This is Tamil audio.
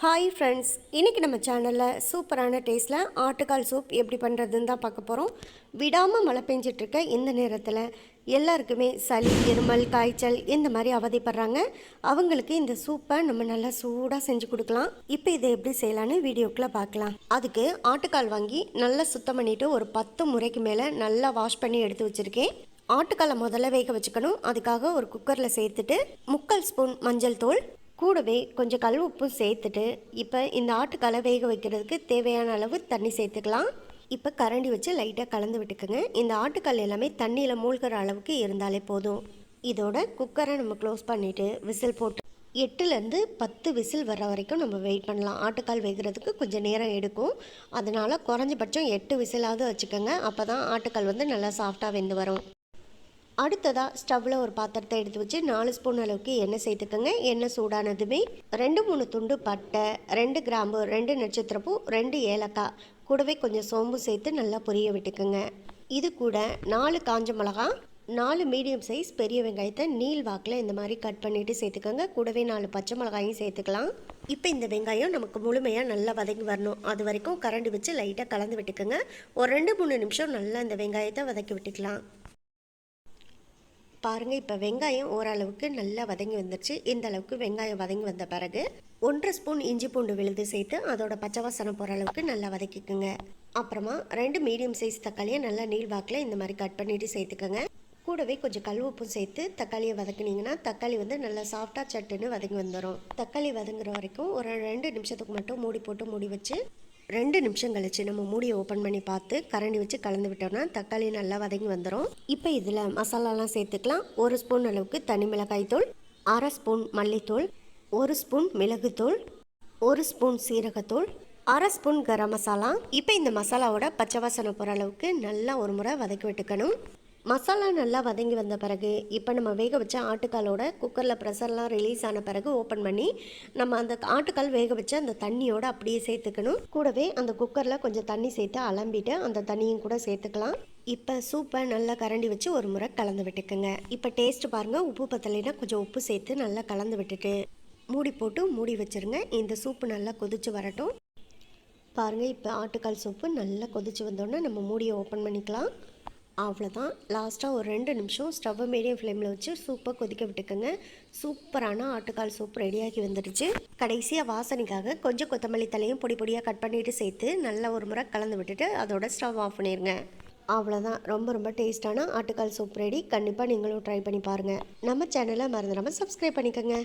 ஹாய் ஃப்ரெண்ட்ஸ், இன்றைக்கி நம்ம சேனலில் சூப்பரான டேஸ்ட்டில் ஆட்டுக்கால் சூப் எப்படி பண்ணுறதுன்னு தான் பார்க்க போகிறோம். விடாமல் மழை பெஞ்சிட்ருக்க இந்த நேரத்தில் எல்லாருக்குமே சளி, இருமல், காய்ச்சல் இந்த மாதிரி அவதிப்படுறாங்க. அவங்களுக்கு இந்த சூப்பை நம்ம நல்லா சூடாக செஞ்சு கொடுக்கலாம். இப்போ இதை எப்படி செய்யலான்னு வீடியோக்குள்ளே பார்க்கலாம். அதுக்கு ஆட்டுக்கால் வாங்கி நல்லா சுத்தம் பண்ணிவிட்டு ஒரு 10 முறைக்கு மேலே நல்லா வாஷ் பண்ணி எடுத்து வச்சுருக்கேன். ஆட்டுக்காலை முதல்ல வேக வச்சுக்கணும். அதுக்காக ஒரு குக்கரில் சேர்த்துட்டு 3/4 ஸ்பூன் மஞ்சள் தூள், கூடவே கொஞ்சம் கல் உப்பும் சேர்த்துட்டு இப்போ இந்த ஆட்டுக்காலை வேக வைக்கிறதுக்கு தேவையான அளவு தண்ணி சேர்த்துக்கலாம். இப்போ கரண்டி வச்சு லைட்டாக கலந்து விட்டுக்குங்க. இந்த ஆட்டுக்கால் எல்லாமே தண்ணியில் மூழ்கிற அளவுக்கு இருந்தாலே போதும். இதோட குக்கரை நம்ம க்ளோஸ் பண்ணிவிட்டு விசில் போட்டு 8லேருந்து 10 விசில் வர வரைக்கும் நம்ம வெயிட் பண்ணலாம். ஆட்டுக்கால் வேகிறதுக்கு கொஞ்சம் நேரம் எடுக்கும். அதனால் குறைஞ்சபட்சம் 8 விசிலாவது வச்சுக்கோங்க. அப்போ தான் ஆட்டுக்கால் நல்லா சாஃப்டாக வெந்து வரும். அடுத்ததாக ஸ்டவ்வில் ஒரு பாத்திரத்தை எடுத்து வச்சு 4 ஸ்பூன் அளவுக்கு எண்ணெய் சேர்த்துக்கோங்க. எண்ணெய் சூடானதுமே 2-3 துண்டு பட்டை, 2 கிராம்பு, 2 நட்சத்திரப்பூ, 2 ஏலக்காய், கூடவே கொஞ்சம் சோம்பு சேர்த்து நல்லா பொரிய விட்டுக்குங்க. இது கூட 4 காஞ்ச மிளகா, 4 மீடியம் சைஸ் பெரிய வெங்காயத்தை நீள் வாக்கில் இந்த மாதிரி கட் பண்ணிவிட்டு சேர்த்துக்கோங்க. கூடவே 4 பச்சை மிளகாயும் சேர்த்துக்கலாம். இப்போ இந்த வெங்காயம் நமக்கு முழுமையாக நல்லா வதங்கி வரணும். அது வரைக்கும் கரண்டி வச்சு லைட்டாக கலந்து விட்டுக்குங்க. ஒரு 2-3 நிமிஷம் நல்லா இந்த வெங்காயத்தை வதக்கி விட்டுக்கலாம். பாருங்கள், இப்போ வெங்காயம் ஓரளவுக்கு நல்லா வதங்கி வந்துடுச்சு. இந்த அளவுக்கு வெங்காயம் வதங்கி வந்த பிறகு 1/2 ஸ்பூன் இஞ்சி பூண்டு விழுது சேர்த்து அதோட பச்சை வாசனை போகிற அளவுக்கு நல்லா வதக்கிக்குங்க. அப்புறமா 2 மீடியம் சைஸ் தக்காளியை நல்லா நீள்வாக்கில் இந்த மாதிரி கட் பண்ணிவிட்டு சேர்த்துக்கோங்க. கூடவே கொஞ்சம் கல் உப்பும் சேர்த்து தக்காளியை வதக்குனீங்கன்னா தக்காளி நல்லா சாஃப்டாக சட்டுன்னு வதங்கி வந்துடும். தக்காளி வதங்குற வரைக்கும் ஒரு 2 நிமிஷத்துக்கு மட்டும் மூடி போட்டு மூடி வச்சு 2 நிமிஷம் கழிச்சு நம்ம மூடியை ஓப்பன் பண்ணி பார்த்து கரண்டி வச்சு கலந்து விட்டோம்னா தக்காளி நல்லா வதங்கி வந்துடும். இப்போ இதில் மசாலாலாம் சேர்த்துக்கலாம். 1 ஸ்பூன் அளவுக்கு தனி மிளகாய் தூள், 1/2 ஸ்பூன் மல்லித்தூள், 1 ஸ்பூன் மிளகுத்தூள், 1 ஸ்பூன் சீரகத்தூள், 1/2 ஸ்பூன் கரம் மசாலா. இப்போ இந்த மசாலாவோட பச்சை வாசனை போகிற அளவுக்கு நல்லா ஒரு முறை வதக்கி விட்டுக்கணும். மசாலா நல்லா வதங்கி வந்த பிறகு இப்போ நம்ம வேக வச்ச ஆட்டுக்காலோட குக்கரில் ப்ரெஷர்லாம் ரிலீஸ் ஆன பிறகு ஓப்பன் பண்ணி நம்ம அந்த ஆட்டுக்கால் வேக வச்ச அந்த தண்ணியோடு அப்படியே சேர்த்துக்கணும். கூடவே அந்த குக்கரில் கொஞ்சம் தண்ணி சேர்த்து அலம்பிட்டு அந்த தண்ணியும் கூட சேர்த்துக்கலாம். இப்போ சூப்பை நல்லா கரண்டி வச்சு ஒரு முறை கலந்து விட்டுக்குங்க. இப்போ டேஸ்ட்டு பாருங்கள். உப்பு பத்தலைன்னா கொஞ்சம் உப்பு சேர்த்து நல்லா கலந்து விட்டுட்டு மூடி போட்டு மூடி வச்சுருங்க. இந்த சூப்பு நல்லா கொதித்து வரட்டும். பாருங்கள், இப்போ ஆட்டுக்கால் சூப்பு நல்லா கொதித்து வந்தோடனே நம்ம மூடியை ஓப்பன் பண்ணிக்கலாம். அவ்வளோதான். லாஸ்ட்டாக ஒரு 2 நிமிஷம் ஸ்டவ்வை மீடியம் ஃப்ளேமில் வச்சு சூப்பை கொதிக்க விட்டுக்கோங்க. சூப்பரான ஆட்டுக்கால் சூப் ரெடியாகி வந்துடுச்சு. கடைசியாக வாசனைக்காக கொஞ்சம் கொத்தமல்லி தலையும் பொடி பொடியாக கட் பண்ணிவிட்டு சேர்த்து நல்லா ஒரு முறை கலந்து விட்டுட்டு அதோட ஸ்டவ் ஆஃப் பண்ணிடுங்க. அவ்வளோதான். ரொம்ப ரொம்ப டேஸ்ட்டான ஆட்டுக்கால் சூப் ரெடி. கண்டிப்பாக நீங்களும் ட்ரை பண்ணி பாருங்கள். நம்ம சேனலை மறந்துடாமல் சப்ஸ்கிரைப் பண்ணிக்கோங்க.